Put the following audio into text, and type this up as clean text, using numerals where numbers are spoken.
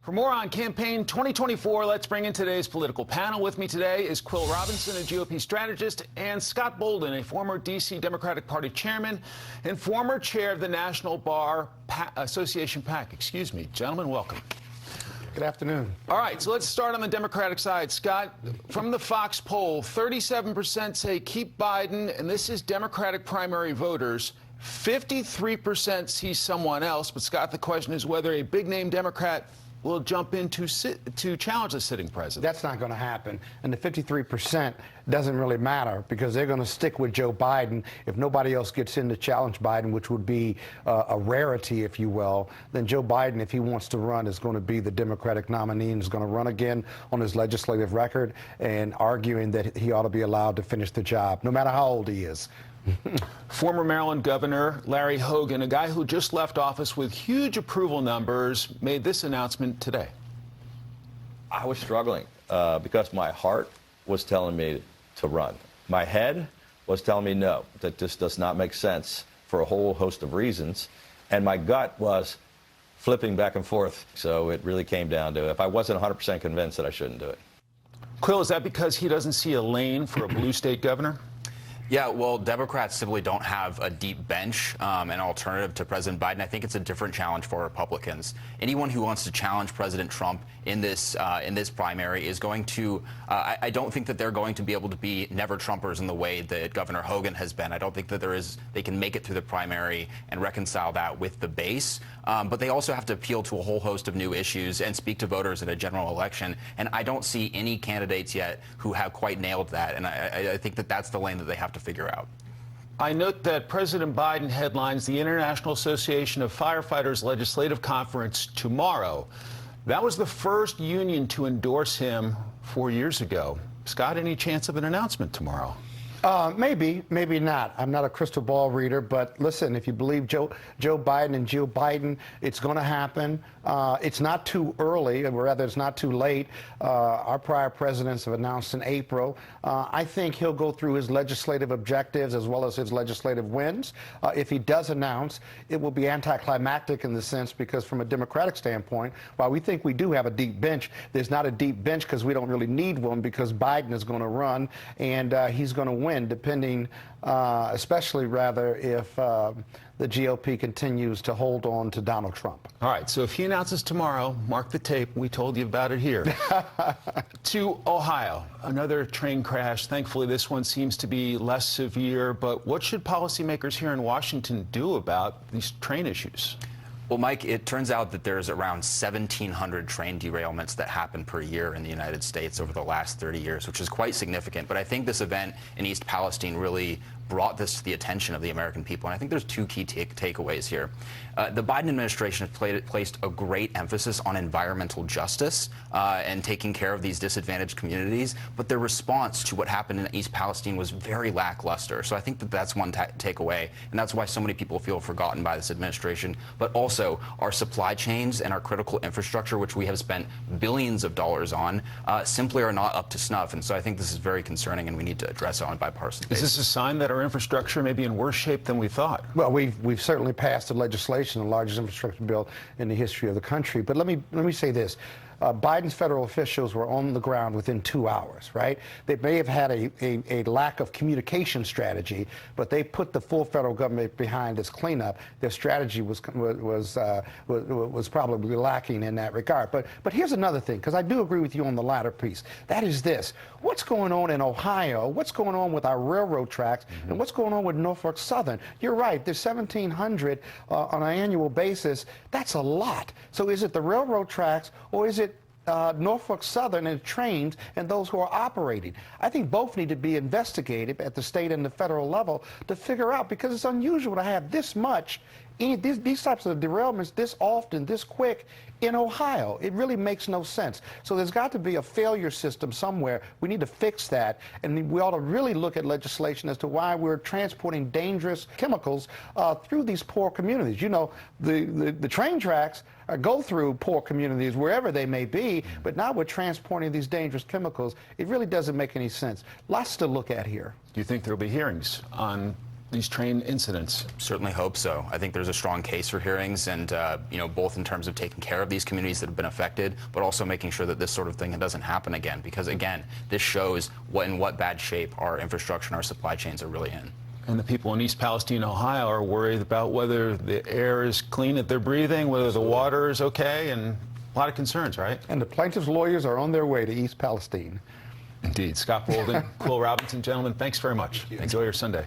For more on campaign 2024, let's bring in today's political panel. With me today is Quill Robinson, a GOP strategist, and Scott Bolden, a former D.C. Democratic Party chairman and former chair of the National Bar Association PAC. Excuse me. Gentlemen, welcome. Good afternoon. All right, so let's start on the Democratic side. Scott, from the Fox poll, 37% say keep Biden, and this is Democratic primary voters. 53% see someone else. But, Scott, the question is whether a big-name Democrat will jump in to challenge the sitting president. That's not going to happen. And the 53% doesn't really matter because they're going to stick with Joe Biden. If nobody else gets in to challenge Biden, which would be a rarity, if you will, then Joe Biden, if he wants to run, is going to be the Democratic nominee and is going to run again on his legislative record and arguing that he ought to be allowed to finish the job, no matter how old he is. Former Maryland Governor Larry Hogan, a guy who just left office with huge approval numbers, made this announcement today. I was struggling because my heart was telling me to run. My head was telling me no, that this does not make sense for a whole host of reasons. And my gut was flipping back and forth. So it really came down to if I wasn't 100% convinced that I shouldn't do it. Quill, is that because he doesn't see a lane for a blue state governor? Yeah, well, Democrats simply don't have a deep bench, an alternative to President Biden. I think it's a different challenge for Republicans. Anyone who wants to challenge President Trump in this primary is going to. I don't think that they're going to be able to be never Trumpers in the way that Governor Hogan has been. I don't think that they can make it through the primary and reconcile that with the base. But they also have to appeal to a whole host of new issues and speak to voters in a general election. And I don't see any candidates yet who have quite nailed that. And I think that that's the lane that they have to figure out. I note that President Biden headlines the International Association of Firefighters Legislative Conference tomorrow. That was the first union to endorse him 4 years ago. Scott, any chance of an announcement tomorrow? Maybe, maybe not. I'm not a crystal ball reader, but listen, if you believe Joe Biden and Jill Biden, it's going to happen. It's not too early, or rather it's not too late. Our prior presidents have announced in April. I think he'll go through his legislative objectives as well as his legislative wins. If he does announce, it will be anticlimactic in the sense because from a Democratic standpoint, while we think we do have a deep bench, there's not a deep bench because we don't really need one because Biden is going to run and he's going to win, depending, especially rather if the GOP continues to hold on to Donald Trump. All right, so if he announces tomorrow, mark the tape. We told you about it here. To Ohio, another train crash. Thankfully, this one seems to be less severe. But what should policymakers here in Washington do about these train issues? Well, Mike, it turns out that there's around 1,700 train derailments that happen per year in the United States over the last 30 years, which is quite significant. But I think this event in East Palestine really brought this to the attention of the American people. And I think there's two key takeaways here. The Biden administration has placed a great emphasis on environmental justice and taking care of these disadvantaged communities. But their response to what happened in East Palestine was very lackluster. So I think that that's one takeaway. And that's why so many people feel forgotten by this administration. But also our supply chains and our critical infrastructure, which we have spent billions of dollars on, simply are not up to snuff. And so I think this is very concerning and we need to address it on a bipartisan basis. Is this a sign that our infrastructure may be in worse shape than we thought? Well, we've certainly passed the legislation, the largest infrastructure bill in the history of the country. But let me say this. Biden's federal officials were on the ground within 2 hours, right? They may have had a lack of communication strategy, but they put the full federal government behind this cleanup. Their strategy was probably lacking in that regard. But here's another thing, because I do agree with you on the latter piece. That is this. What's going on in Ohio? What's going on with our railroad tracks? And what's going on with Norfolk Southern? You're right. There's 1,700 on an annual basis. That's a lot. So is it the railroad tracks or is it Norfolk Southern and trains and those who are operating? I think both need to be investigated at the state and the federal level to figure out, because it's unusual to have this much, these types of derailments this often, this quick in Ohio. It really makes no sense. So there's got to be a failure system somewhere. We need to fix that, and we ought to really look at legislation as to why we're transporting dangerous chemicals through these poor communities. You know, the train tracks go through poor communities wherever they may be, but now we're transporting these dangerous chemicals. It really doesn't make any sense. Lots to look at here. Do you think there'll be hearings on these train incidents? Certainly hope so. I think there's a strong case for hearings, and both in terms of taking care of these communities that have been affected, but also making sure that this sort of thing doesn't happen again. Because again, this shows in what bad shape our infrastructure and our supply chains are really in. And the people in East Palestine, Ohio, are worried about whether the air is clean that they're breathing, whether the water is okay, and a lot of concerns, right? And the plaintiffs' lawyers are on their way to East Palestine. Indeed. Scott Bolden, Quill Robinson, gentlemen, thanks very much. Enjoy your Sunday.